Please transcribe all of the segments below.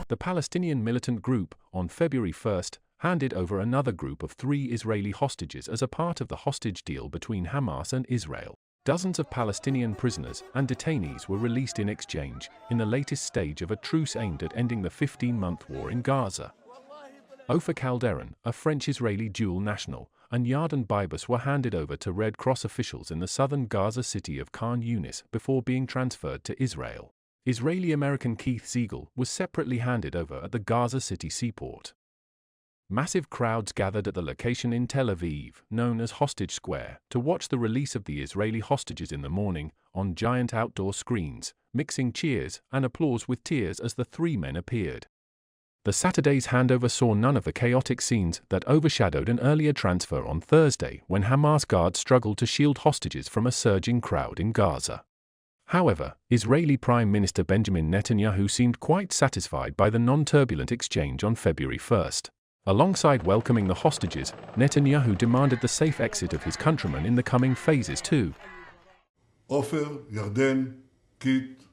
The Palestinian militant group, on February 1st, handed over another group of 3 Israeli hostages as a part of the hostage deal between Hamas and Israel. Dozens of Palestinian prisoners and detainees were released in exchange, in the latest stage of a truce aimed at ending the 15-month war in Gaza. Ofer Kalderon, a French-Israeli dual national, and Yarden Bibas were handed over to Red Cross officials in the southern Gaza city of Khan Younis before being transferred to Israel. Israeli-American Keith Siegel was separately handed over at the Gaza City seaport. Massive crowds gathered at the location in Tel Aviv, known as Hostage Square, to watch the release of the Israeli hostages in the morning, on giant outdoor screens, mixing cheers and applause with tears as the 3 men appeared. The Saturday's handover saw none of the chaotic scenes that overshadowed an earlier transfer on Thursday when Hamas guards struggled to shield hostages from a surging crowd in Gaza. However, Israeli Prime Minister Benjamin Netanyahu seemed quite satisfied by the non-turbulent exchange on February 1st. Alongside welcoming the hostages, Netanyahu demanded the safe exit of his countrymen in the coming phases too. Ofer, Yarden, Keith,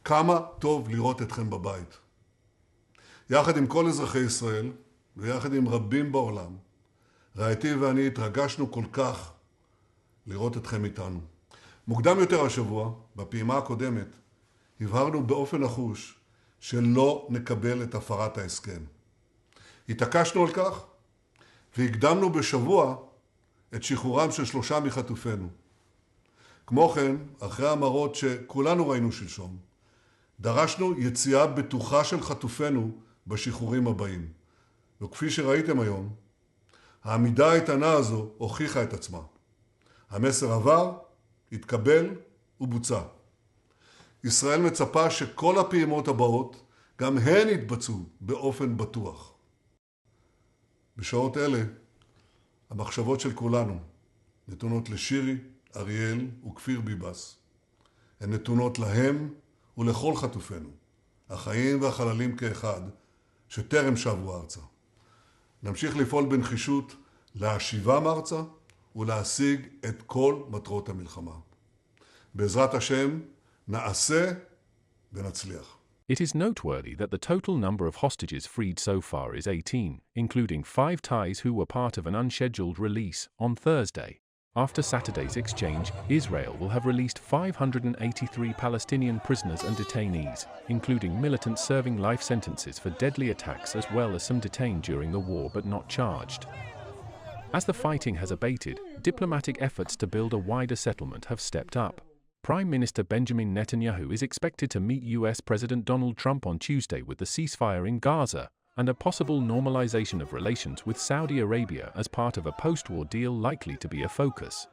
כמה טוב לראות אתכם בבית. יחד עם כל אזרחי ישראל, ויחד עם רבים בעולם, רעייתי ואני התרגשנו כל כך לראות אתכם איתנו. מוקדם יותר השבוע, בפעימה הקודמת, הבהרנו באופן נחוש שלא נקבל את הפרת ההסכם. התעקשנו על כך, והקדמנו בשבוע את שחרורם של 3 מחטופינו. כמו כן, אחרי המראות שכולנו ראינו שלשום, דרשנו יציאה בטוחה של חטופינו בשחרורים הבאים. וכפי שראיתם היום, העמידה האיתנה הזו הוכיחה את עצמה. המסר עבר, התקבל ובוצע. ישראל מצפה שכל הפעימות הבאות גם הן יתבצעו באופן בטוח. בשעות אלה, המחשבות של כולנו נתונות לשירי, אריאל וכפיר ביבס. הן נתונות להם ולכל חטופינו, החיים והחללים כאחד, שטרם שבו ארצה. נמשיך לפעול בנחישות להשיבם ארצה ולהשיג את כל מטרות המלחמה. בעזרת השם, נעשה ונצליח. It is noteworthy that the total number of hostages freed so far is 18, including 5 Thais who were part of an unscheduled release on Thursday. After Saturday's exchange, Israel will have released 583 Palestinian prisoners and detainees, including militants serving life sentences for deadly attacks as well as some detained during the war but not charged. As the fighting has abated, diplomatic efforts to build a wider settlement have stepped up. Prime Minister Benjamin Netanyahu is expected to meet US President Donald Trump on Tuesday with the ceasefire in Gaza and a possible normalization of relations with Saudi Arabia as part of a post-war deal likely to be a focus.